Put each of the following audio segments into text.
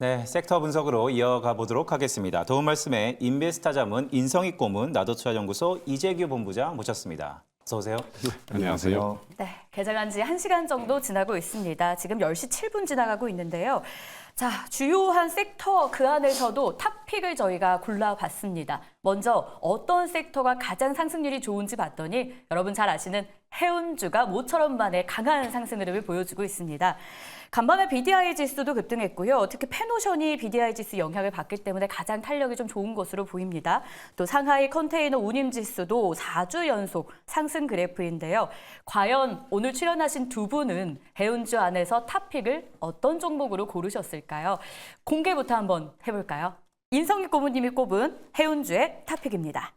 네, 섹터 분석으로 이어가 보도록 하겠습니다. 도움 말씀에 인베스타자문 인성익 고문 나도투자연구소 이재규 본부장 모셨습니다. 어서 오세요. 안녕하세요. 네, 개장한 지 1시간 정도 지나고 있습니다. 지금 10시 7분 지나가고 있는데요. 자, 주요한 섹터 그 안에서도 탑픽을 저희가 골라봤습니다. 먼저 어떤 섹터가 가장 상승률이 좋은지 봤더니 여러분 잘 아시는 해운주가 모처럼 만에 강한 상승 흐름을 보여주고 있습니다. 간밤에 BDI 지수도 급등했고요. 특히 페노션이 BDI 지수 영향을 받기 때문에 가장 탄력이 좀 좋은 것으로 보입니다. 또 상하이 컨테이너 운임 지수도 4주 연속 상승 그래프인데요. 과연 오늘 출연하신 두 분은 해운주 안에서 탑픽을 어떤 종목으로 고르셨을까요? 공개부터 한번 해볼까요? 인성익 고문님이 꼽은 해운주의 탑픽입니다.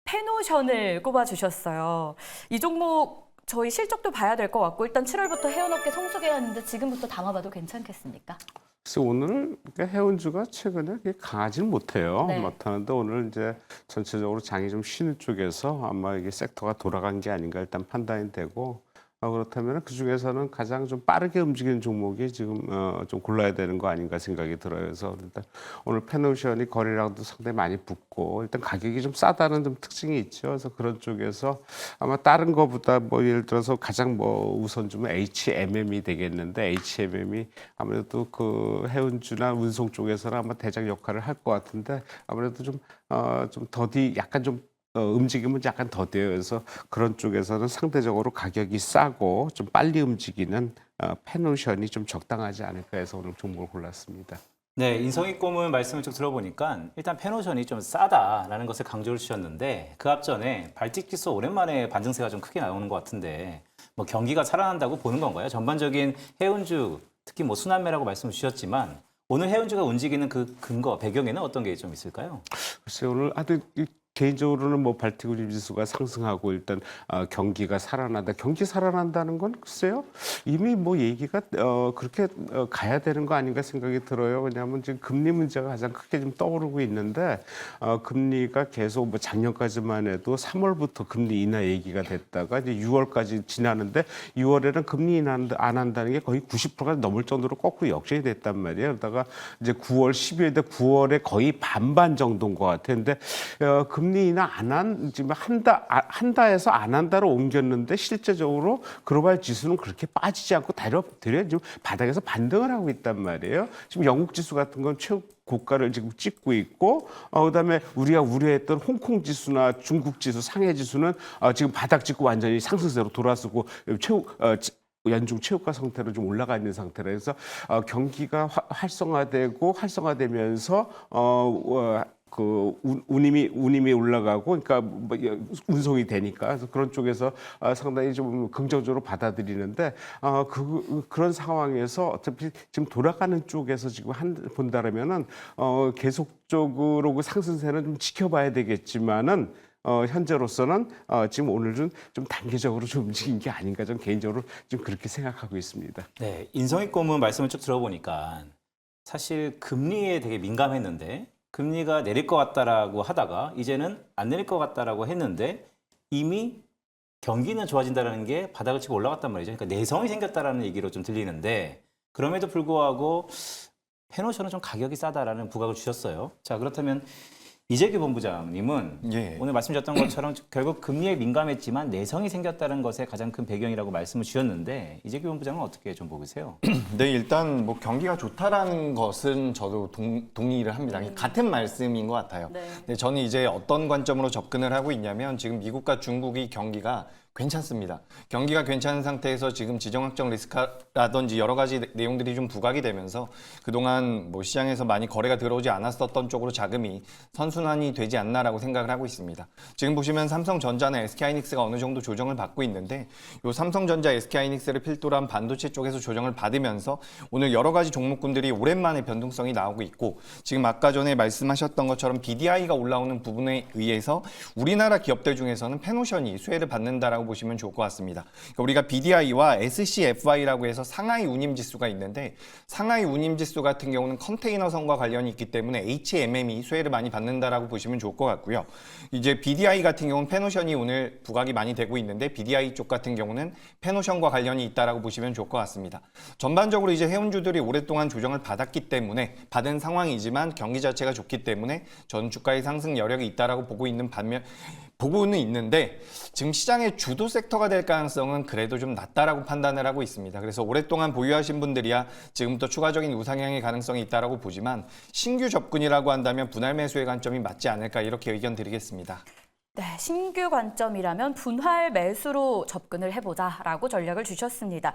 페노션을 꼽아주셨어요. 이 종목 저희 실적도 봐야 될 것 같고 일단 7월부터 해운업계 성수기였는데 지금부터 담아봐도 괜찮겠습니까? 그래서 오늘 해운주가 최근에 강하지는 못해요. 네. 못하는데 오늘 이제 전체적으로 장이 좀 쉬는 쪽에서 아마 이게 섹터가 돌아간 게 아닌가 일단 판단이 되고 그렇다면 그 중에서는 가장 좀 빠르게 움직이는 종목이 지금 좀 골라야 되는 거 아닌가 생각이 들어요. 그래서 일단 오늘 페노션이 거래량도 상당히 많이 붙고 일단 가격이 좀 싸다는 좀 특징이 있죠. 그래서 그런 쪽에서 아마 다른 거보다 뭐 예를 들어서 가장 뭐 우선 좀 HMM이 되겠는데 HMM이 아무래도 그 해운주나 운송 쪽에서는 아마 대장 역할을 할 것 같은데 아무래도 좀 더디 약간 좀 움직임은 약간 더뎌요. 그래서 그런 쪽에서는 상대적으로 가격이 싸고 좀 빨리 움직이는 페노션이 좀 적당하지 않을까 해서 오늘 종목을 골랐습니다. 네, 인성익 고문 말씀을 쭉 들어보니까 일단 페노션이 좀 싸다라는 것을 강조를 주셨는데 그 앞전에 발직 지수 오랜만에 반등세가 좀 크게 나오는 것 같은데 뭐 경기가 살아난다고 보는 건가요? 전반적인 해운주 특히 뭐 순환매라고 말씀을 주셨지만 오늘 해운주가 움직이는 그 근거 배경에는 어떤 게 좀 있을까요? 글쎄 오늘 아주 개인적으로는 뭐 발트구림 지수가 상승하고 일단 경기가 살아난다. 경기 살아난다는 건 글쎄요. 이미 뭐 얘기가 그렇게 가야 되는 거 아닌가 생각이 들어요. 왜냐하면 지금 금리 문제가 가장 크게 좀 떠오르고 있는데 금리가 계속 뭐 작년까지만 해도 3월부터 금리 인하 얘기가 됐다가 이제 6월까지 지나는데 6월에는 금리 인하 안 한다는 게 거의 90%가 넘을 정도로 거꾸로 역전이 됐단 말이에요. 그러다가 이제 9월 12일에 9월에 거의 반반 정도인 것 같은데 금리 인하 지금 한다에서 안 한다로 옮겼는데 실제적으로 글로벌 지수는 그렇게 빠지지 않고 되려 지금 바닥에서 반등을 하고 있단 말이에요. 지금 영국 지수 같은 건 최고 고가를 지금 찍고 있고 그다음에 우리가 우려했던 홍콩 지수나 중국 지수, 상해 지수는 지금 바닥 찍고 완전히 상승세로 돌아서고 연중 최고가 상태로 좀 올라가 있는 상태라 해서 경기가 활성화되면서 그 운임이 올라가고 그러니까 뭐 운송이 되니까 그래서 그런 쪽에서 상당히 좀 긍정적으로 받아들이는데 그런 상황에서 어차피 지금 돌아가는 쪽에서 지금 본다라면은 계속적으로 그 상승세는 좀 지켜봐야 되겠지만은 현재로서는 지금 오늘은 좀 단계적으로 좀 움직인 게 아닌가 좀 개인적으로 좀 그렇게 생각하고 있습니다. 네, 인성익 고문 말씀을 쭉 들어보니까 사실 금리에 되게 민감했는데 금리가 내릴 것 같다라고 하다가 이제는 안 내릴 것 같다라고 했는데 이미 경기는 좋아진다는 게 바닥을 치고 올라갔단 말이죠. 그러니까 내성이 생겼다라는 얘기로 좀 들리는데 그럼에도 불구하고 페노션은 좀 가격이 싸다라는 부각을 주셨어요. 자, 그렇다면 이재규 본부장님은 오늘 말씀 주셨던 것처럼 결국 금리에 민감했지만 내성이 생겼다는 것에 가장 큰 배경이라고 말씀을 주셨는데 이재규 본부장은 어떻게 좀 보세요? 네, 일단 뭐 경기가 좋다라는 것은 저도 동의를 합니다. 같은 말씀인 것 같아요. 네. 근데 저는 이제 어떤 관점으로 접근을 하고 있냐면 지금 미국과 중국이 경기가 괜찮습니다. 경기가 괜찮은 상태에서 지금 지정학적 리스크라든지 여러 가지 내용들이 좀 부각이 되면서 그동안 뭐 시장에서 많이 거래가 들어오지 않았었던 쪽으로 자금이 선순환이 되지 않나라고 생각을 하고 있습니다. 지금 보시면 삼성전자나 SK하이닉스가 어느 정도 조정을 받고 있는데 이 삼성전자, SK하이닉스를 필두로 한 반도체 쪽에서 조정을 받으면서 오늘 여러 가지 종목군들이 오랜만에 변동성이 나오고 있고 지금 아까 전에 말씀하셨던 것처럼 BDI가 올라오는 부분에 의해서 우리나라 기업들 중에서는 페노션이 수혜를 받는다라고 있다라고 보시면 좋을 것 같습니다. 그러니까 우리가 BDI와 SCFI라고 해서 상하이 운임 지수가 있는데 상하이 운임 지수 같은 경우는 컨테이너선과 관련이 있기 때문에 HMM이 수혜를 많이 받는다라고 보시면 좋을 것 같고요. 이제 BDI 같은 경우는 페노션이 오늘 부각이 많이 되고 있는데 BDI 쪽 같은 경우는 페노션과 관련이 있다라고 보시면 좋을 것 같습니다. 전반적으로 이제 해운주들이 오랫동안 조정을 받았기 때문에 받은 상황이지만 경기 자체가 좋기 때문에 전 주가의 상승 여력이 있다라고 보고는 있는데 지금 시장의 주도 섹터가 될 가능성은 그래도 좀 낮다라고 판단을 하고 있습니다. 그래서 오랫동안 보유하신 분들이야 지금부터 추가적인 우상향의 가능성이 있다라고 보지만 신규 접근이라고 한다면 분할 매수의 관점이 맞지 않을까 이렇게 의견 드리겠습니다. 네, 신규 관점이라면 분할 매수로 접근을 해보자라고 전략을 주셨습니다.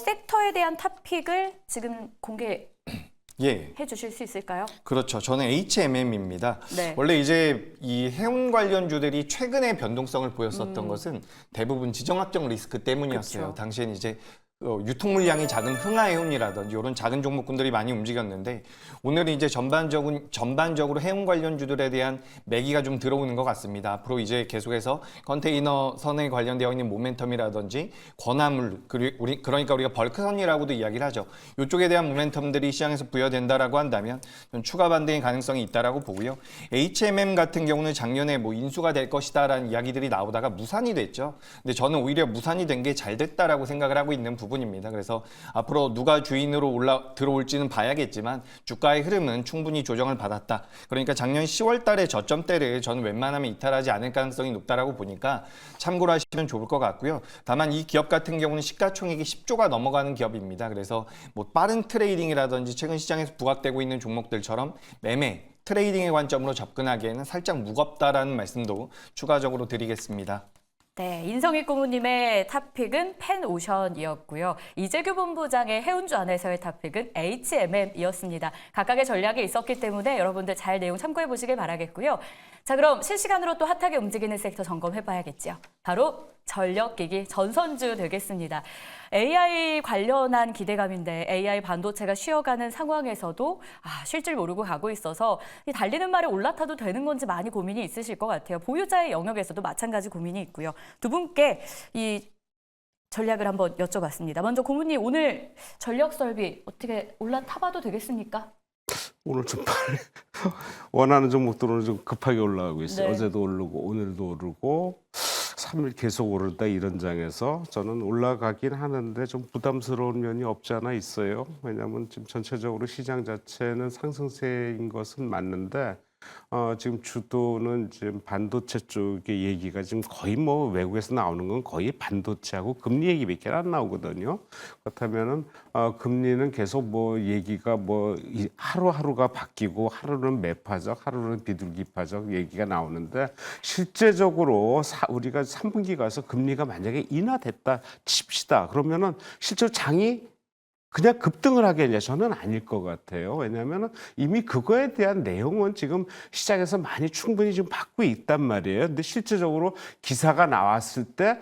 섹터에 대한 탑픽을 지금 공개해 예. 주실 수 있을까요? 그렇죠. 저는 HMM입니다. 네. 원래 이제 이 해운 관련주들이 최근에 변동성을 보였었던 것은 대부분 지정학적 리스크 때문이었어요. 그쵸. 당시에는 이제 유통 물량이 작은 흥하해운이라든지 이런 작은 종목군들이 많이 움직였는데 오늘은 이제 전반적으로 해운 관련주들에 대한 매기가 좀 들어오는 것 같습니다. 앞으로 이제 계속해서 컨테이너 선에 관련되어 있는 모멘텀이라든지 권화물 그러니까 우리가 벌크선이라고도 이야기를 하죠. 이쪽에 대한 모멘텀들이 시장에서 부여된다라고 한다면 추가 반등의 가능성이 있다라고 보고요. HMM 같은 경우는 작년에 뭐 인수가 될 것이다라는 이야기들이 나오다가 무산이 됐죠. 근데 저는 오히려 무산이 된 게 잘 됐다라고 생각을 하고 있는 부분입니다. 그래서 앞으로 누가 주인으로 들어올지는 봐야겠지만 주가의 흐름은 충분히 조정을 받았다. 그러니까 작년 10월 달에 저점대를 저는 웬만하면 이탈하지 않을 가능성이 높다라고 보니까 참고로 하시면 좋을 것 같고요. 다만 이 기업 같은 경우는 시가총액이 10조가 넘어가는 기업입니다. 그래서 뭐 빠른 트레이딩이라든지 최근 시장에서 부각되고 있는 종목들처럼 매매 트레이딩의 관점으로 접근하기에는 살짝 무겁다라는 말씀도 추가적으로 드리겠습니다. 네, 인성익 고모님의 탑픽은 펜오션이었고요. 이재규 본부장의 해운주 안에서의 탑픽은 HMM이었습니다. 각각의 전략이 있었기 때문에 여러분들 잘 내용 참고해 보시길 바라겠고요. 자, 그럼 실시간으로 또 핫하게 움직이는 섹터 점검해 봐야겠죠. 바로 전력기기 전선주 되겠습니다. AI 관련한 기대감인데 AI 반도체가 쉬어가는 상황에서도 쉴 줄 모르고 가고 있어서 이 달리는 말에 올라타도 되는 건지 많이 고민이 있으실 것 같아요. 보유자의 영역에서도 마찬가지 고민이 있고요. 두 분께 이 전략을 한번 여쭤봤습니다. 먼저 고모님, 오늘 전력 설비 어떻게 올라타봐도 되겠습니까? 오늘 좀 빨리 원하는 종목들은 좀 급하게 올라가고 있어요. 네. 어제도 오르고 오늘도 오르고 3일 계속 오르다 이런 장에서 저는 올라가긴 하는데 좀 부담스러운 면이 없지 않아 있어요. 왜냐하면 지금 전체적으로 시장 자체는 상승세인 것은 맞는데 지금 주도는 지금 반도체 쪽의 얘기가 지금 거의 뭐 외국에서 나오는 건 거의 반도체하고 금리 얘기밖에 안 나오거든요. 그렇다면은 금리는 계속 뭐 얘기가 뭐 하루하루가 바뀌고 하루는 매파적, 하루는 비둘기파적 얘기가 나오는데 실제적으로 우리가 3분기 가서 금리가 만약에 인하됐다 칩시다. 그러면은 실제 장이 그냥 급등을 하겠냐? 저는 아닐 것 같아요. 왜냐하면 이미 그거에 대한 내용은 지금 시장에서 많이 충분히 지금 받고 있단 말이에요. 근데 실제적으로 기사가 나왔을 때,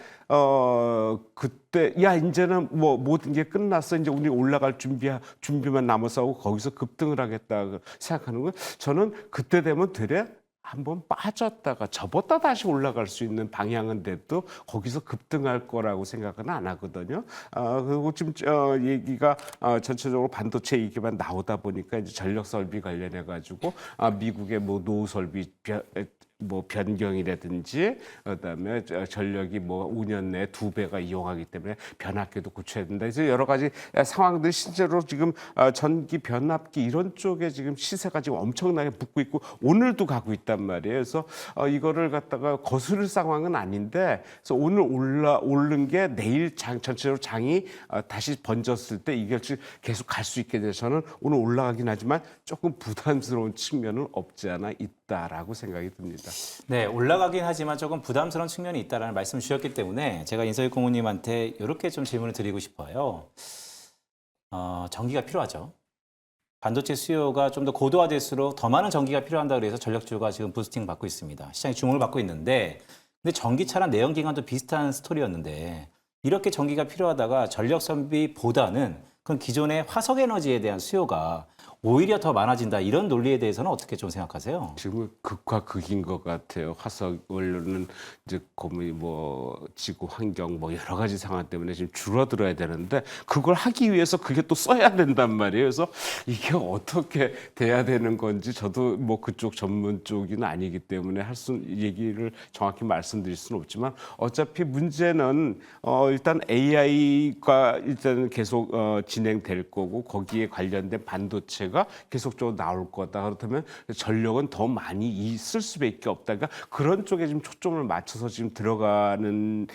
그때, 야, 이제는 뭐 모든 게 끝났어. 이제 우리 올라갈 준비만 남아서 하고 거기서 급등을 하겠다 생각하는 건 저는 그때 되면 되레 한번 빠졌다가 접었다 다시 올라갈 수 있는 방향은 돼도 거기서 급등할 거라고 생각은 안 하거든요. 그리고 지금 얘기가 전체적으로 반도체 얘기만 나오다 보니까 이제 전력 설비 관련해 가지고 미국의 뭐 노후 설비 뭐 변경이라든지 그다음에 전력이 뭐 5년 내에 2배가 이용하기 때문에 변압기도 고쳐야 된다. 그래서 여러 가지 상황들이 실제로 지금 전기 변압기 이런 쪽에 지금 시세가 지금 엄청나게 붙고 있고 오늘도 가고 있단 말이에요. 그래서 이거를 갖다가 거스를 상황은 아닌데 그래서 오늘 오른 게 내일 전체적으로 장이 다시 번졌을 때 이게 계속 갈 수 있게 돼서 저는 오늘 올라가긴 하지만 조금 부담스러운 측면은 없지 않아 있다라고 생각이 듭니다. 네, 올라가긴 하지만 조금 부담스러운 측면이 있다라는 말씀을 주셨기 때문에 제가 인서익 고모님한테 이렇게 좀 질문을 드리고 싶어요. 전기가 필요하죠. 반도체 수요가 좀 더 고도화될수록 더 많은 전기가 필요한다 그래서 전력주가 지금 부스팅 받고 있습니다. 시장이 주목을 받고 있는데 근데 전기차랑 내연기관도 비슷한 스토리였는데 이렇게 전기가 필요하다가 전력 선비보다는 그건 기존의 화석에너지에 대한 수요가 오히려 더 많아진다 이런 논리에 대해서는 어떻게 좀 생각하세요? 지금은 극과 극인 것 같아요. 화석 원료는 이제 거의 뭐 지구 환경 뭐 여러 가지 상황 때문에 지금 줄어들어야 되는데 그걸 하기 위해서 그게 또 써야 된단 말이에요. 그래서 이게 어떻게 돼야 되는 건지 저도 뭐 그쪽 전문 쪽은 아니기 때문에 얘기를 정확히 말씀드릴 수는 없지만 어차피 문제는 일단 AI가 일단 계속 진행될 거고 거기에 관련된 반도체가 계속적으로 나올 거다. 그렇다면 전력은 더 많이 쓸 수밖에 없다. 그러니까 그런 쪽에 지금 초점을 맞춰서 지금 들어가는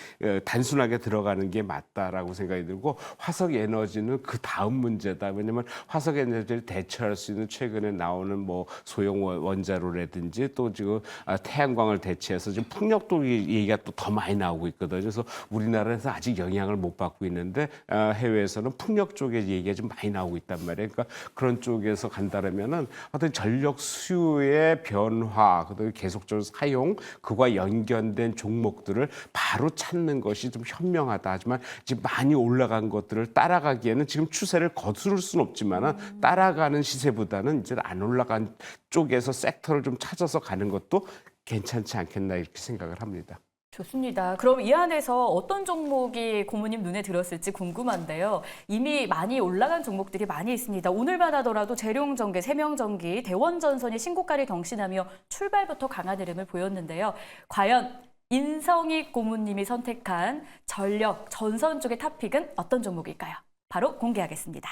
단순하게 들어가는 게 맞다라고 생각이 들고 화석 에너지는 그 다음 문제다. 왜냐하면 화석 에너지를 대체할 수 있는 최근에 나오는 뭐 소형 원자로라든지 또 지금 태양광을 대체해서 지금 풍력도 얘기가 또 더 많이 나오고 있거든요. 그래서 우리나라에서 아직 영향을 못 받고 있는데 해외에서는 풍력 쪽에 얘기가 좀 많이 나오고 있단 말이에요. 그러니까 그런 쪽에서 간다라면은 어떤 전력 수요의 변화, 그다음에 계속적으로 사용, 그와 연결된 종목들을 바로 찾는 것이 좀 현명하다. 하지만 지금 많이 올라간 것들을 따라가기에는 지금 추세를 거스를 수는 없지만은 따라가는 시세보다는 이제 안 올라간 쪽에서 섹터를 좀 찾아서 가는 것도 괜찮지 않겠나 이렇게 생각을 합니다. 좋습니다. 그럼 이 안에서 어떤 종목이 고모님 눈에 들었을지 궁금한데요. 이미 많이 올라간 종목들이 많이 있습니다. 오늘만 하더라도 재룡전기, 세명전기, 대원전선이 신고가를 경신하며 출발부터 강한 흐름을 보였는데요. 과연 인성익 고모님이 선택한 전력, 전선 쪽의 탑픽은 어떤 종목일까요? 바로 공개하겠습니다.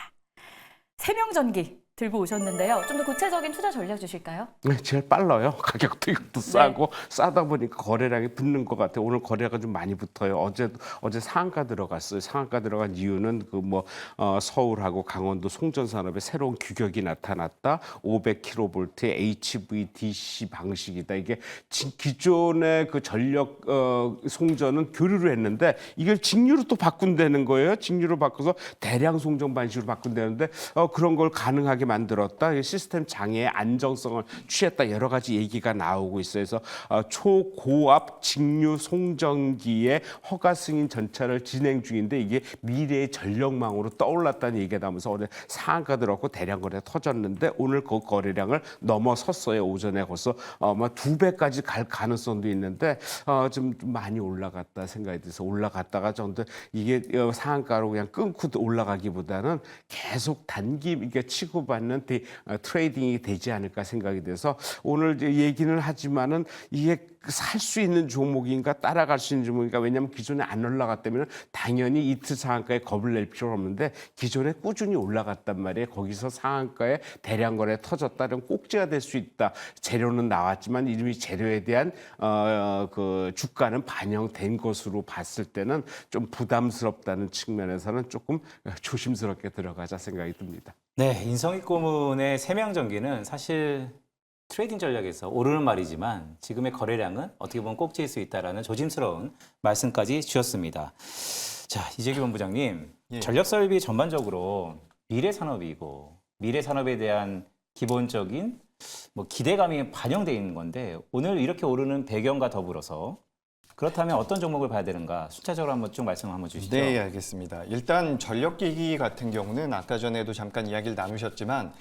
세명전기 들고 오셨는데요. 좀 더 구체적인 투자 전략 주실까요? 네, 제일 빨라요. 가격도 이것도 싸고 싸다 보니까 거래량이 붙는 것 같아요. 오늘 거래가 좀 많이 붙어요. 어제 상한가 들어갔어요. 상한가 들어간 이유는 그 뭐 서울하고 강원도 송전산업에 새로운 규격이 나타났다. 500kV의 HVDC 방식이다. 이게 기존의 그 전력 송전은 교류를 했는데 이걸 직류로 또 바꾼다는 거예요. 직류로 바꿔서 대량 송전 방식으로 바꾼다는데 그런 걸 가능하게 만들었다. 시스템 장애의 안정성을 취했다. 여러 가지 얘기가 나오고 있어요. 그래서 초고압 직류 송전기의 허가 승인 전차를 진행 중인데 이게 미래의 전력망으로 떠올랐다는 얘기가 나오면서 오늘 상한가 들었고 대량 거래 터졌는데 오늘 그 거래량을 넘어섰어요. 오전에 벌써 아마 2배까지 갈 가능성도 있는데 좀 많이 올라갔다 생각이 들어서 올라갔다가 정도 이게 상한가로 그냥 끊고 올라가기보다는 계속 단기 이게 치고받는 트레이딩이 되지 않을까 생각이 돼서 오늘 이제 얘기는 하지만은 이게 살 수 있는 종목인가 따라갈 수 있는 종목인가 왜냐하면 기존에 안 올라갔다면 당연히 이틀 상한가에 겁을 낼 필요 없는데 기존에 꾸준히 올라갔단 말이에요. 거기서 상한가에 대량 거래 터졌다는 꼭지가 될 수 있다. 재료는 나왔지만 이미 재료에 대한 그 주가는 반영된 것으로 봤을 때는 좀 부담스럽다는 측면에서는 조금 조심스럽게 들어가자 생각이 듭니다. 네, 인성익 고문의 세명전기는 사실 트레이딩 전략에서 오르는 말이지만 지금의 거래량은 어떻게 보면 꼭지일 수 있다라는 조심스러운 말씀까지 주셨습니다. 자, 이재규 본부장님, 예. 전력 설비 전반적으로 미래 산업이고 미래 산업에 대한 기본적인 뭐 기대감이 반영되어 있는 건데 오늘 이렇게 오르는 배경과 더불어서 그렇다면 어떤 종목을 봐야 되는가 순차적으로 한번 쭉 말씀 한번 주시죠. 네, 알겠습니다. 일단 전력기기 같은 경우는 아까 전에도 잠깐 이야기를 나누셨지만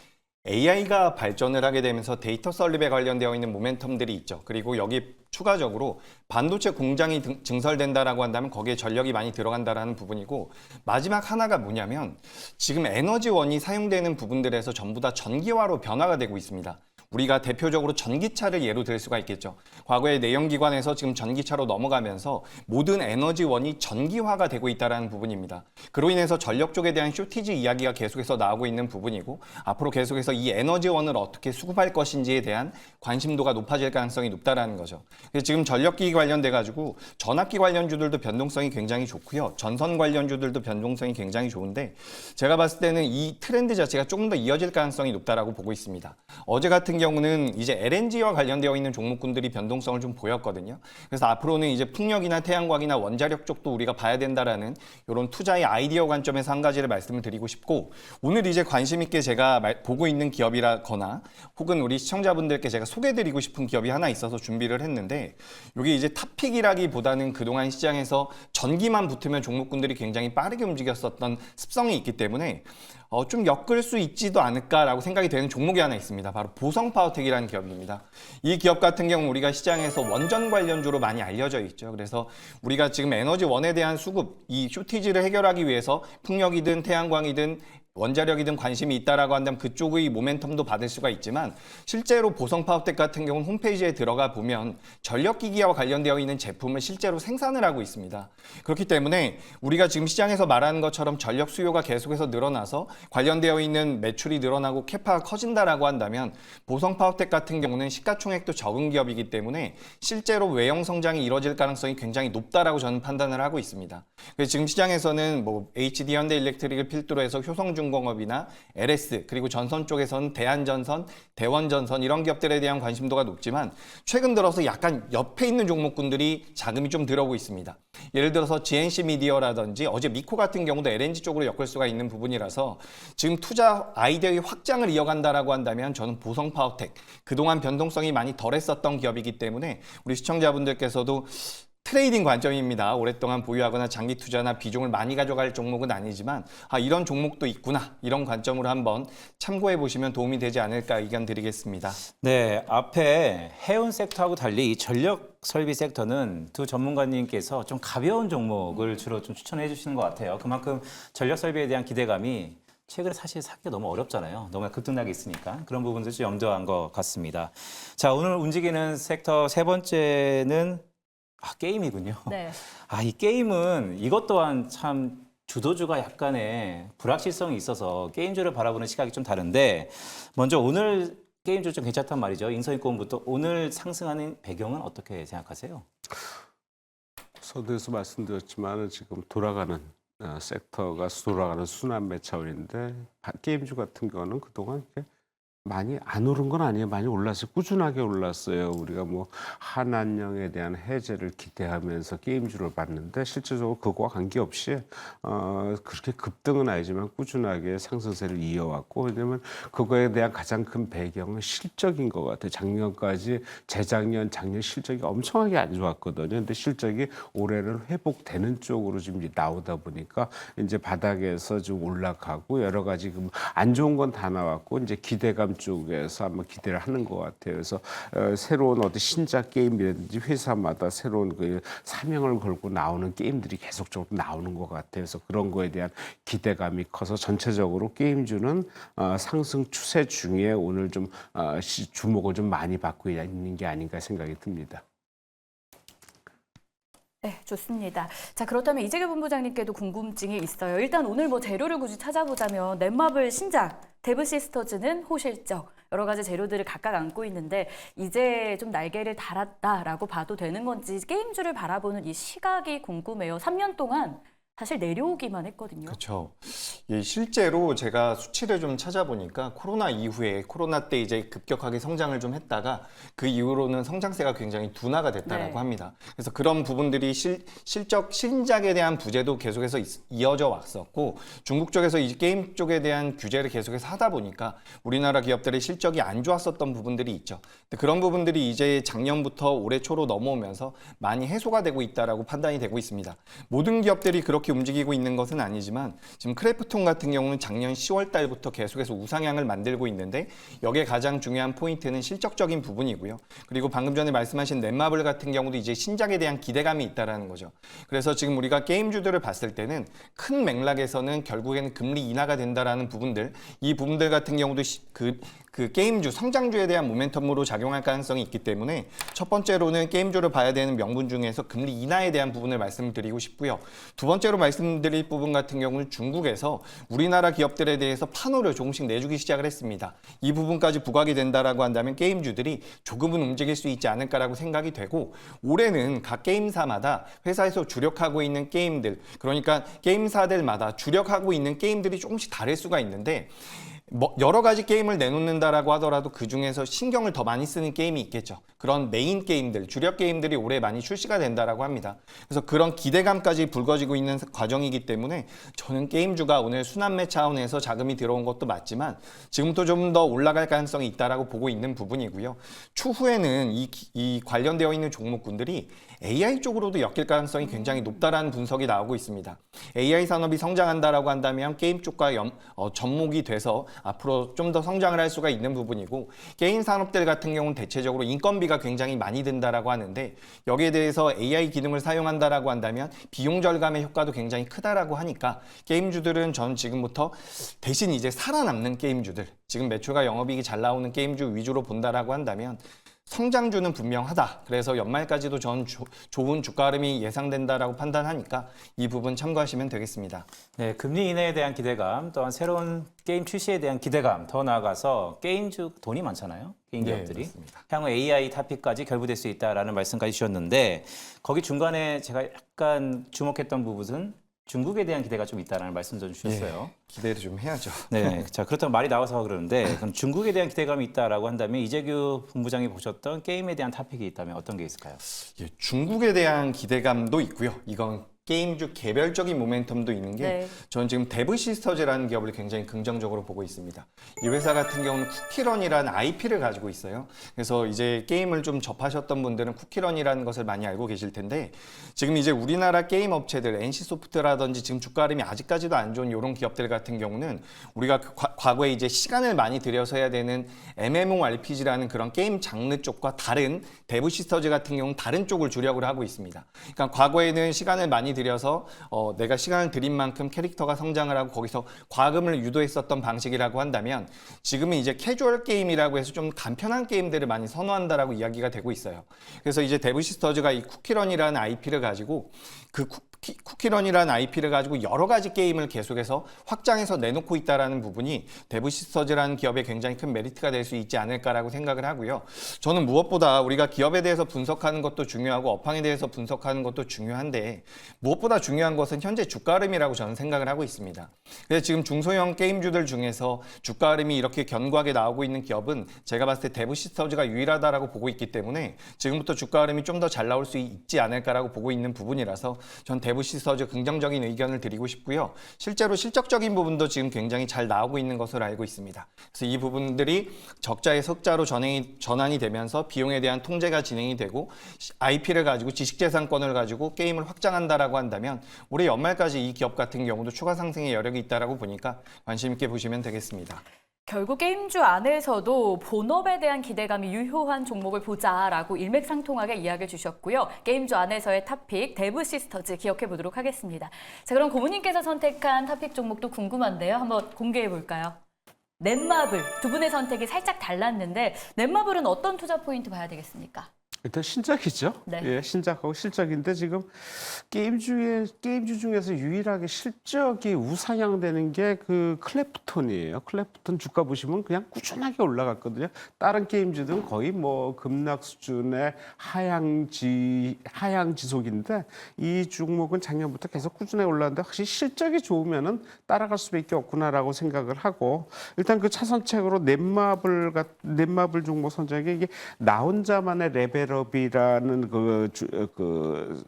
AI가 발전을 하게 되면서 데이터 설립에 관련되어 있는 모멘텀들이 있죠. 그리고 여기 추가적으로 반도체 공장이 증설된다라고 한다면 거기에 전력이 많이 들어간다라는 부분이고 마지막 하나가 뭐냐면 지금 에너지원이 사용되는 부분들에서 전부 다 전기화로 변화가 되고 있습니다. 우리가 대표적으로 전기차를 예로 들 수가 있겠죠. 과거에 내연기관에서 지금 전기차로 넘어가면서 모든 에너지원이 전기화가 되고 있다는 부분입니다. 그로 인해서 전력 쪽에 대한 쇼티지 이야기가 계속해서 나오고 있는 부분이고 앞으로 계속해서 이 에너지원을 어떻게 수급할 것인지에 대한 관심도가 높아질 가능성이 높다라는 거죠. 그래서 지금 전력기기 관련돼 가지고 전압기 관련주들도 변동성이 굉장히 좋고요. 전선 관련주들도 변동성이 굉장히 좋은데 제가 봤을 때는 이 트렌드 자체가 조금 더 이어질 가능성이 높다라고 보고 있습니다. 어제 같은 경우는 이제 LNG와 관련되어 있는 종목군들이 변동성을 좀 보였거든요. 그래서 앞으로는 이제 풍력이나 태양광이나 원자력 쪽도 우리가 봐야 된다라는 이런 투자의 아이디어 관점에서 한 가지를 말씀을 드리고 싶고 오늘 이제 관심 있게 제가 보고 있는 기업이라거나 혹은 우리 시청자분들께 제가 소개드리고 싶은 기업이 하나 있어서 준비를 했는데 이게 이제 탑픽이라기보다는 그동안 시장에서 전기만 붙으면 종목군들이 굉장히 빠르게 움직였었던 습성이 있기 때문에 좀 엮을 수 있지도 않을까라고 생각이 되는 종목이 하나 있습니다. 바로 보성파워텍이라는 기업입니다. 이 기업 같은 경우 우리가 시장에서 원전 관련주로 많이 알려져 있죠. 그래서 우리가 지금 에너지원에 대한 수급, 이 쇼티지를 해결하기 위해서 풍력이든 태양광이든 원자력이든 관심이 있다라고 한다면 그쪽의 모멘텀도 받을 수가 있지만 실제로 보성파워텍 같은 경우는 홈페이지에 들어가 보면 전력기기와 관련되어 있는 제품을 실제로 생산을 하고 있습니다. 그렇기 때문에 우리가 지금 시장에서 말하는 것처럼 전력 수요가 계속해서 늘어나서 관련되어 있는 매출이 늘어나고 캐파가 커진다라고 한다면 보성파워텍 같은 경우는 시가총액도 적은 기업이기 때문에 실제로 외형 성장이 이뤄질 가능성이 굉장히 높다라고 저는 판단을 하고 있습니다. 그래서 지금 시장에서는 뭐 HD 현대일렉트릭을 필두로 해서 효성중 공업이나 LS 그리고 전선 쪽에서는 대한전선, 대원전선 이런 기업들에 대한 관심도가 높지만 최근 들어서 약간 옆에 있는 종목군들이 자금이 좀 들어오고 있습니다. 예를 들어서 GNC 미디어라든지 어제 미코 같은 경우도 LNG 쪽으로 엮을 수가 있는 부분이라서 지금 투자 아이디어의 확장을 이어간다라고 한다면 저는 보성파워텍 그동안 변동성이 많이 덜했었던 기업이기 때문에 우리 시청자분들께서도 트레이딩 관점입니다. 오랫동안 보유하거나 장기 투자나 비중을 많이 가져갈 종목은 아니지만 이런 종목도 있구나 이런 관점으로 한번 참고해 보시면 도움이 되지 않을까 의견 드리겠습니다. 네, 앞에 해운 섹터하고 달리 이 전력 설비 섹터는 두 전문가님께서 좀 가벼운 종목을 주로 좀 추천해 주시는 것 같아요. 그만큼 전력 설비에 대한 기대감이 최근에 사실 사기가 너무 어렵잖아요. 너무 급등락이 있으니까. 그런 부분들 좀 염두한 것 같습니다. 자, 오늘 움직이는 섹터 세 번째는 게임이군요. 네. 이 게임은 이것 또한 참 주도주가 약간의 불확실성이 있어서 게임주를 바라보는 시각이 좀 다른데 먼저 오늘 게임주 좀 괜찮단 말이죠. 인서인권부터 오늘 상승하는 배경은 어떻게 생각하세요? 서두에서 말씀드렸지만 지금 돌아가는 섹터가 돌아가는 순환매 차원인데 게임주 같은 경우는 그동안 이렇게 많이 안 오른 건 아니에요. 많이 올랐어요. 꾸준하게 올랐어요. 우리가 뭐 한안령에 대한 해제를 기대하면서 게임주를 봤는데 실질적으로 그거와 관계없이 그렇게 급등은 아니지만 꾸준하게 상승세를 이어왔고 왜냐면 그거에 대한 가장 큰 배경은 실적인 것 같아요. 작년까지 재작년, 작년 실적이 엄청나게 안 좋았거든요. 근데 실적이 올해는 회복되는 쪽으로 지금 나오다 보니까 이제 바닥에서 좀 올라가고 여러 가지 안 좋은 건 다 나왔고 이제 기대감 쪽에서 아마 기대를 하는 것 같아요. 그래서 새로운 어떤 신작 게임이라든지 회사마다 새로운 그 사명을 걸고 나오는 게임들이 계속적으로 나오는 것 같아요. 그래서 그런 거에 대한 기대감이 커서 전체적으로 게임주는 상승 추세 중에 오늘 좀 주목을 좀 많이 받고 있는 게 아닌가 생각이 듭니다. 네, 좋습니다. 자, 그렇다면 이재규 본부장님께도 궁금증이 있어요. 일단 오늘 뭐 재료를 굳이 찾아보자면 넷마블 신작, 데브시스터즈는 호실적, 여러 가지 재료들을 각각 안고 있는데 이제 좀 날개를 달았다라고 봐도 되는 건지 게임주를 바라보는 이 시각이 궁금해요. 3년 동안 사실 내려오기만 했거든요. 그렇죠. 실제로 제가 수치를 좀 찾아보니까 코로나 이후에 코로나 때 이제 급격하게 성장을 좀 했다가 그 이후로는 성장세가 굉장히 둔화가 됐다라고 네. 합니다. 그래서 그런 부분들이 실적 신작에 대한 부재도 계속해서 이어져 왔었고 중국 쪽에서 이 게임 쪽에 대한 규제를 계속해서 하다 보니까 우리나라 기업들의 실적이 안 좋았었던 부분들이 있죠. 근데 그런 부분들이 이제 작년부터 올해 초로 넘어오면서 많이 해소가 되고 있다라고 판단이 되고 있습니다. 모든 기업들이 그렇게 움직이고 있는 것은 아니지만 지금 크래프톤 같은 경우는 작년 10월 달부터 계속해서 우상향을 만들고 있는데 여기에 가장 중요한 포인트는 실적적인 부분이고요. 그리고 방금 전에 말씀하신 넷마블 같은 경우도 이제 신작에 대한 기대감이 있다라는 거죠. 그래서 지금 우리가 게임주들을 봤을 때는 큰 맥락에서는 결국에는 금리 인하가 된다라는 부분들, 이 부분들 같은 경우도 그 게임주, 성장주에 대한 모멘텀으로 작용할 가능성이 있기 때문에 첫 번째로는 게임주를 봐야 되는 명분 중에서 금리 인하에 대한 부분을 말씀드리고 싶고요. 두 번째로 말씀드릴 부분 같은 경우는 중국에서 우리나라 기업들에 대해서 판호를 조금씩 내주기 시작을 했습니다. 이 부분까지 부각이 된다라고 한다면 게임주들이 조금은 움직일 수 있지 않을까라고 생각이 되고 올해는 각 게임사마다 회사에서 주력하고 있는 게임들, 그러니까 게임사들마다 주력하고 있는 게임들이 조금씩 다를 수가 있는데 뭐 여러 가지 게임을 내놓는다라고 하더라도 그 중에서 신경을 더 많이 쓰는 게임이 있겠죠. 그런 메인 게임들, 주력 게임들이 올해 많이 출시가 된다라고 합니다. 그래서 그런 기대감까지 불거지고 있는 과정이기 때문에 저는 게임주가 오늘 순환매 차원에서 자금이 들어온 것도 맞지만 지금부터 좀 더 올라갈 가능성이 있다라고 보고 있는 부분이고요. 추후에는 이 관련되어 있는 종목군들이 AI 쪽으로도 엮일 가능성이 굉장히 높다라는 분석이 나오고 있습니다. AI 산업이 성장한다라고 한다면 게임 쪽과 접목이 돼서 앞으로 좀 더 성장을 할 수가 있는 부분이고, 게임 산업들 같은 경우는 대체적으로 인건비가 굉장히 많이 든다라고 하는데 여기에 대해서 AI 기능을 사용한다라고 한다면 비용 절감의 효과도 굉장히 크다라고 하니까 게임주들은 전 지금부터 대신 이제 살아남는 게임주들, 지금 매출과 영업이익이 잘 나오는 게임주 위주로 본다라고 한다면 성장주는 분명하다. 그래서 연말까지도 전 좋은 주가 흐름이 예상된다라고 판단하니까 이 부분 참고하시면 되겠습니다. 네, 금리 인하에 대한 기대감, 또한 새로운 게임 출시에 대한 기대감, 더 나아가서 게임주 돈이 많잖아요. 게임 기업들이. 맞습니다. 향후 AI 탑픽까지 결부될 수 있다라는 말씀까지 주셨는데 거기 중간에 제가 약간 주목했던 부분은 중국에 대한 기대가 좀 있다라는 말씀 좀 주셨어요. 기대를 좀 해야죠. 네, 자 그렇다면 말이 나와서 그러는데 그럼 중국에 대한 기대감이 있다라고 한다면 이재규 본부장이 보셨던 게임에 대한 탑픽이 있다면 어떤 게 있을까요? 예, 중국에 대한 기대감도 있고요. 이건 게임주 개별적인 모멘텀도 있는 게 네. 저는 지금 데브시스터즈라는 기업을 굉장히 긍정적으로 보고 있습니다. 이 회사 같은 경우는 쿠키런이라는 IP를 가지고 있어요. 그래서 이제 게임을 좀 접하셨던 분들은 쿠키런이라는 것을 많이 알고 계실 텐데 지금 이제 우리나라 게임 업체들 NC소프트라든지 지금 주가 흐름이 아직까지도 안 좋은 이런 기업들 같은 경우는 우리가 과거에 이제 시간을 많이 들여서 해야 되는 MMORPG라는 그런 게임 장르 쪽과 다른 데브시스터즈 같은 경우는 다른 쪽을 주력을 하고 있습니다. 그러니까 과거에는 시간을 많이 들여서 내가 시간을 들인 만큼 캐릭터가 성장을 하고 거기서 과금을 유도했었던 방식이라고 한다면 지금은 이제 캐주얼 게임이라고 해서 좀 간편한 게임들을 많이 선호한다라고 이야기가 되고 있어요. 그래서 이제 데브시스터즈가 이 쿠키런이라는 IP를 가지고 그 쿠키런이라는 IP를 가지고 여러 가지 게임을 계속해서 확장해서 내놓고 있다라는 부분이 데브시스터즈라는 기업에 굉장히 큰 메리트가 될 수 있지 않을까라고 생각을 하고요. 저는 무엇보다 우리가 기업에 대해서 분석하는 것도 중요하고 업황에 대해서 분석하는 것도 중요한데 무엇보다 중요한 것은 현재 주가 흐름이라고 저는 생각을 하고 있습니다. 그래서 지금 중소형 게임주들 중에서 주가 흐름이 이렇게 견고하게 나오고 있는 기업은 제가 봤을 때 데브시스터즈가 유일하다라고 보고 있기 때문에 지금부터 주가 흐름이 좀 더 잘 나올 수 있지 않을까라고 보고 있는 부분이라서 전 데브시스터즈 긍정적인 의견을 드리고 싶고요. 실제로 실적적인 부분도 지금 굉장히 잘 나오고 있는 것으로 알고 있습니다. 그래서 이 부분들이 적자에서 흑자로 전환이 되면서 비용에 대한 통제가 진행이 되고 IP를 가지고 지식재산권을 가지고 게임을 확장한다라고 한다면 올해 연말까지 이 기업 같은 경우도 추가 상승의 여력이 있다라고 보니까 관심 있게 보시면 되겠습니다. 결국 게임주 안에서도 본업에 대한 기대감이 유효한 종목을 보자라고 일맥상통하게 이야기를 주셨고요. 게임주 안에서의 탑픽 데브시스터즈 기억해 보도록 하겠습니다. 자, 그럼 고모님께서 선택한 탑픽 종목도 궁금한데요. 한번 공개해 볼까요? 넷마블 두 분의 선택이 살짝 달랐는데 넷마블은 어떤 투자 포인트 봐야 되겠습니까? 일단 신작이죠. 네. 예, 신작하고 실적인데 지금 게임주 중에서 유일하게 실적이 우상향되는 게 그 클래프톤이에요. 클래프톤 주가 보시면 그냥 꾸준하게 올라갔거든요. 다른 게임주들은 거의 뭐 급락 수준의 하향 지속인데 이 종목은 작년부터 계속 꾸준하게 올랐는데 확실히 실적이 좋으면은 따라갈 수밖에 없구나라고 생각을 하고 일단 그 차선책으로 넷마블 종목 선정에 이게 나 혼자만의 레벨업이라는 그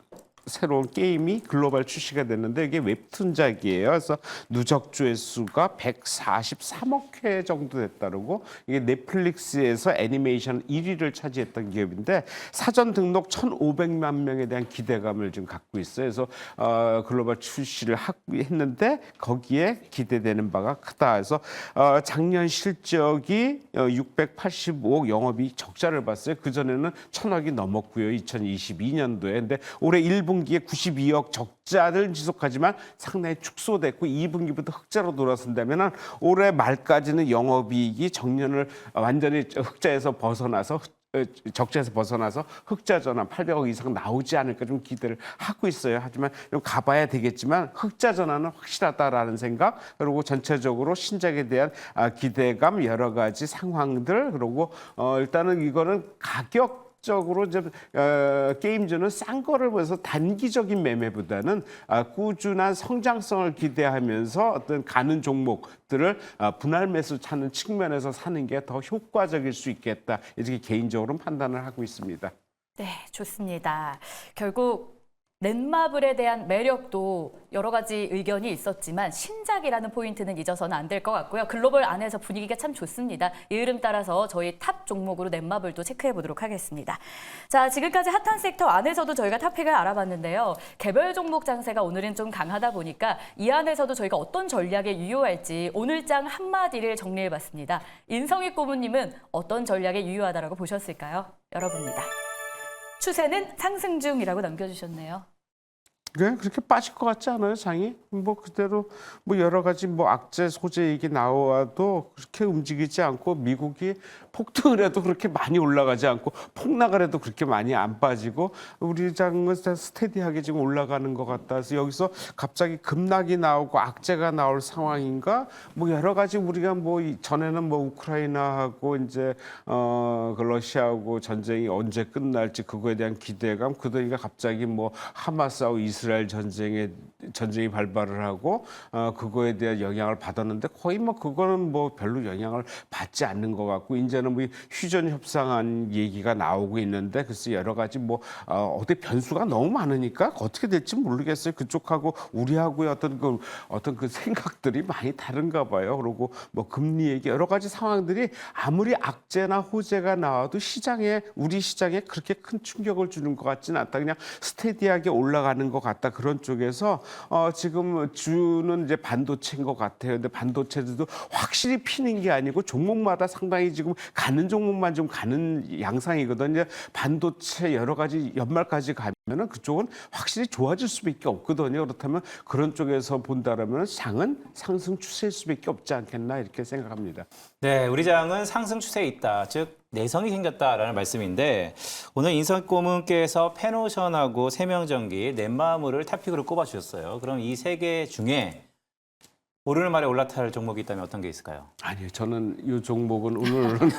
새로운 게임이 글로벌 출시가 됐는데 이게 웹툰작이에요. 그래서 누적 조회수가 143억 회 정도 됐다고 이게 넷플릭스에서 애니메이션 1위를 차지했던 기업인데 사전 등록 1,500만 명에 대한 기대감을 지금 갖고 있어요. 그래서 글로벌 출시를 했는데 거기에 기대되는 바가 크다. 그래서 작년 실적이 685억 영업이익 적자를 봤어요. 그전에는 1,000억이 넘었고요. 2022년도에. 근데 올해 1분기에 92억 적자를 지속하지만 상당히 축소됐고 2분기부터 흑자로 돌아선다면 올해 말까지는 영업이익이 정년을 완전히 흑자에서 벗어나서 적자에서 벗어나서 흑자 전환 800억 이상 나오지 않을까 좀 기대를 하고 있어요. 하지만 좀 가봐야 되겠지만 흑자 전환은 확실하다라는 생각 그리고 전체적으로 신작에 대한 기대감 여러 가지 상황들 그리고 일단은 이거는 가격 시각적으로 이제 게임즈는 싼 거를 보면서 단기적인 매매보다는 꾸준한 성장성을 기대하면서 어떤 가는 종목들을 분할 매수 찾는 측면에서 사는 게 더 효과적일 수 있겠다. 이렇게 개인적으로 판단을 하고 있습니다. 네, 좋습니다. 결국 넷마블에 대한 매력도 여러 가지 의견이 있었지만 신작이라는 포인트는 잊어서는 안 될 것 같고요. 글로벌 안에서 분위기가 참 좋습니다. 이 흐름 따라서 저희 탑 종목으로 넷마블도 체크해 보도록 하겠습니다. 자, 지금까지 핫한 섹터 안에서도 저희가 탑픽을 알아봤는데요. 개별 종목 장세가 오늘은 좀 강하다 보니까 이 안에서도 저희가 어떤 전략에 유효할지 오늘 장 한마디를 정리해 봤습니다. 인성희 고문님은 어떤 전략에 유효하다라고 보셨을까요? 열어봅니다. 추세는 상승 중이라고 남겨주셨네요. 네, 그렇게 빠질 것 같지 않아요, 장이? 뭐 그대로 뭐 여러 가지 뭐 악재 소재 얘기 나와도 그렇게 움직이지 않고 미국이 폭등을 해도 그렇게 많이 올라가지 않고 폭락을 해도 그렇게 많이 안 빠지고 우리 장은 스테디하게 지금 올라가는 것 같다. 그래서 여기서 갑자기 급락이 나오고 악재가 나올 상황인가? 뭐 여러 가지 우리가 뭐 전에는 뭐 우크라이나하고 이제 그 러시아하고 전쟁이 언제 끝날지 그거에 대한 기대감 그러니까 갑자기 뭐 하마스하고 이스라엘 전쟁이 발발을 하고 그거에 대한 영향을 받았는데 거의 뭐 그거는 뭐 별로 영향을 받지 않는 것 같고 이제는 뭐 휴전 협상한 얘기가 나오고 있는데 글쎄 여러 가지 뭐 어디 변수가 너무 많으니까 어떻게 될지 모르겠어요. 그쪽하고 우리하고의 어떤 그 생각들이 많이 다른가 봐요. 그리고 뭐 금리 얘기 여러 가지 상황들이 아무리 악재나 호재가 나와도 우리 시장에 그렇게 큰 충격을 주는 것 같지는 않다. 그냥 스테디하게 올라가는 것 같다. 그런 쪽에서 지금 주는 이제 반도체인 것 같아요. 근데 반도체들도 확실히 피는 게 아니고 종목마다 상당히 지금 가는 종목만 좀 가는 양상이거든요. 반도체 여러 가지 연말까지 가면은 그쪽은 확실히 좋아질 수밖에 없거든요. 그렇다면 그런 쪽에서 본다라면 장은 상승 추세일 수밖에 없지 않겠나 이렇게 생각합니다. 네, 우리 장은 상승 추세에 있다. 즉 내성이 생겼다라는 말씀인데 오늘 인성 고문께서 페노션하고 세명전기, 넷마블을 탑픽으로 꼽아주셨어요. 그럼 이 세 개 중에 오르는 말에 올라탈 종목이 있다면 어떤 게 있을까요? 아니요, 저는 이 종목은 오늘은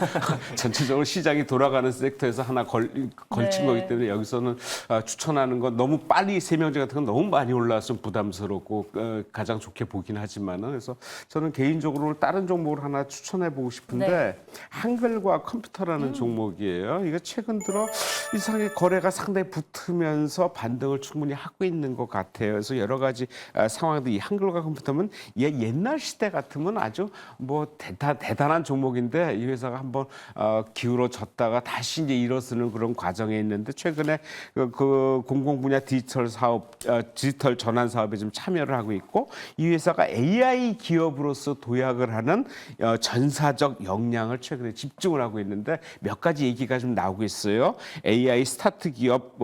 전체적으로 시장이 돌아가는 섹터에서 하나 걸친 네. 거기 때문에 여기서는 추천하는 건 너무 빨리 세명제 같은 건 너무 많이 올라왔으면 부담스럽고 가장 좋게 보긴 하지만은 그래서 저는 개인적으로 다른 종목을 하나 추천해 보고 싶은데 네. 한글과 컴퓨터라는 종목이에요. 이게 최근 들어 이상하게 거래가 상당히 붙으면서 반등을 충분히 하고 있는 것 같아요. 그래서 여러 가지 상황들 이 한글과 컴퓨터는 옛날 시대 같으면 아주 뭐 대단한 종목인데 이 회사가 한번 기울어졌다가 다시 이제 일어서는 그런 과정에 있는데 최근에 그 공공 분야 디지털 전환 사업에 좀 참여를 하고 있고 이 회사가 AI 기업으로서 도약을 하는 전사적 역량을 최근에 집중을 하고 있는데 몇 가지 얘기가 좀 나오고 있어요. AI 스타트 기업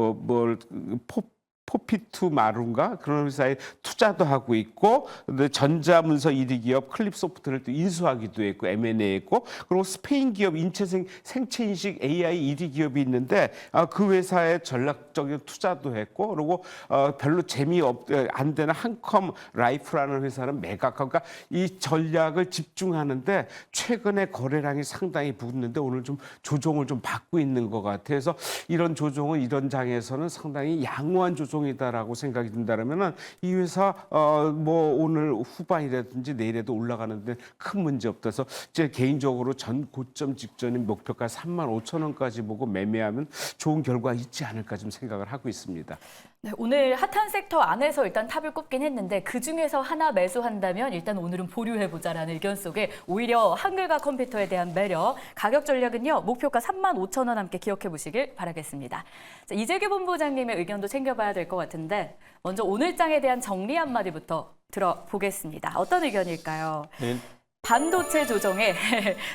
포피투 마룬가 그런 회사에 투자도 하고 있고 근데 전자문서 1위 기업 클립소프트를 또 인수하기도 했고 M&A했고 그리고 스페인 기업 생체인식 AI 1위 기업이 있는데 그 회사에 전략적인 투자도 했고 그리고 별로 안 되는 한컴 라이프라는 회사는 매각하고 그러니까 이 전략을 집중하는데 최근에 거래량이 상당히 붙는데 오늘 좀 조정을 좀 받고 있는 것 같아요. 그래서 이런 조정은 이런 장에서는 상당히 양호한 조정이다라고 생각이 든다면은 이 회사 뭐 오늘 후반이라든지 내일에도 올라가는데 큰 문제 없다. 그래서 제 개인적으로 전 고점 직전인 목표가 35,000원까지 보고 매매하면 좋은 결과 있지 않을까 좀 생각을 하고 있습니다. 네, 오늘 핫한 섹터 안에서 일단 탑을 꼽긴 했는데 그중에서 하나 매수한다면 일단 오늘은 보류해보자라는 의견 속에 오히려 한글과 컴퓨터에 대한 매력, 가격 전략은요. 목표가 35,000원 함께 기억해 보시길 바라겠습니다. 자, 이재규 본부장님의 의견도 챙겨봐야 될 것 같은데 먼저 오늘 장에 대한 정리 한마디부터 들어보겠습니다. 어떤 의견일까요? 네. 반도체 조정에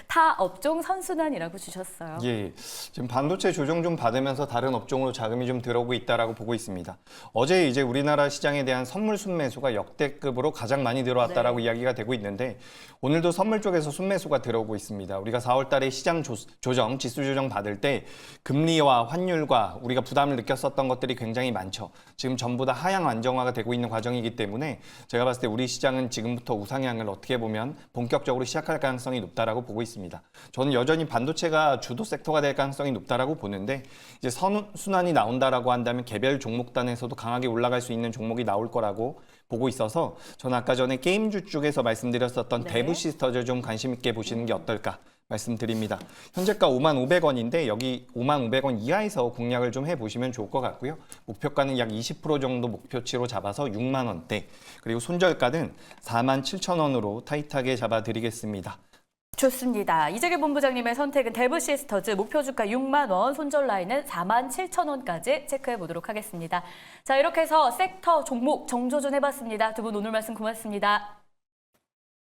타 업종 선순환이라고 주셨어요. 예, 지금 반도체 조정 좀 받으면서 다른 업종으로 자금이 좀 들어오고 있다라고 보고 있습니다. 어제 이제 우리나라 시장에 대한 선물 순매수가 역대급으로 가장 많이 들어왔다라고 이야기가 되고 있는데 오늘도 선물 쪽에서 순매수가 들어오고 있습니다. 우리가 4월 달에 시장 조정, 지수 조정 받을 때 금리와 환율과 우리가 부담을 느꼈었던 것들이 굉장히 많죠. 지금 전부 다 하향 안정화가 되고 있는 과정이기 때문에 제가 봤을 때 우리 시장은 지금부터 우상향을 어떻게 보면 본격 본격적으로 시작할 가능성이 높다라고 보고 있습니다. 저는 여전히 반도체가 주도 섹터가 될 가능성이 높다라고 보는데 이제 선순환이 나온다라고 한다면 개별 종목단에서도 강하게 올라갈 수 있는 종목이 나올 거라고 보고 있어서 저는 아까 전에 게임주 쪽에서 말씀드렸었던 네. 대부 시스터즈 좀 관심 있게 보시는 게 어떨까 말씀드립니다. 현재가 5,500원인데 여기 5,500원 이하에서 공략을 좀 해보시면 좋을 것 같고요. 목표가는 약 20% 정도 목표치로 잡아서 6만 원대, 그리고 손절가는 47,000원으로 타이트하게 잡아드리겠습니다. 좋습니다. 이재규 본부장님의 선택은 대부 시스터즈 목표 주가 6만 원, 손절 라인은 47,000원까지 체크해 보도록 하겠습니다. 자, 이렇게 해서 섹터 종목 정조준 해봤습니다. 두 분 오늘 말씀 고맙습니다.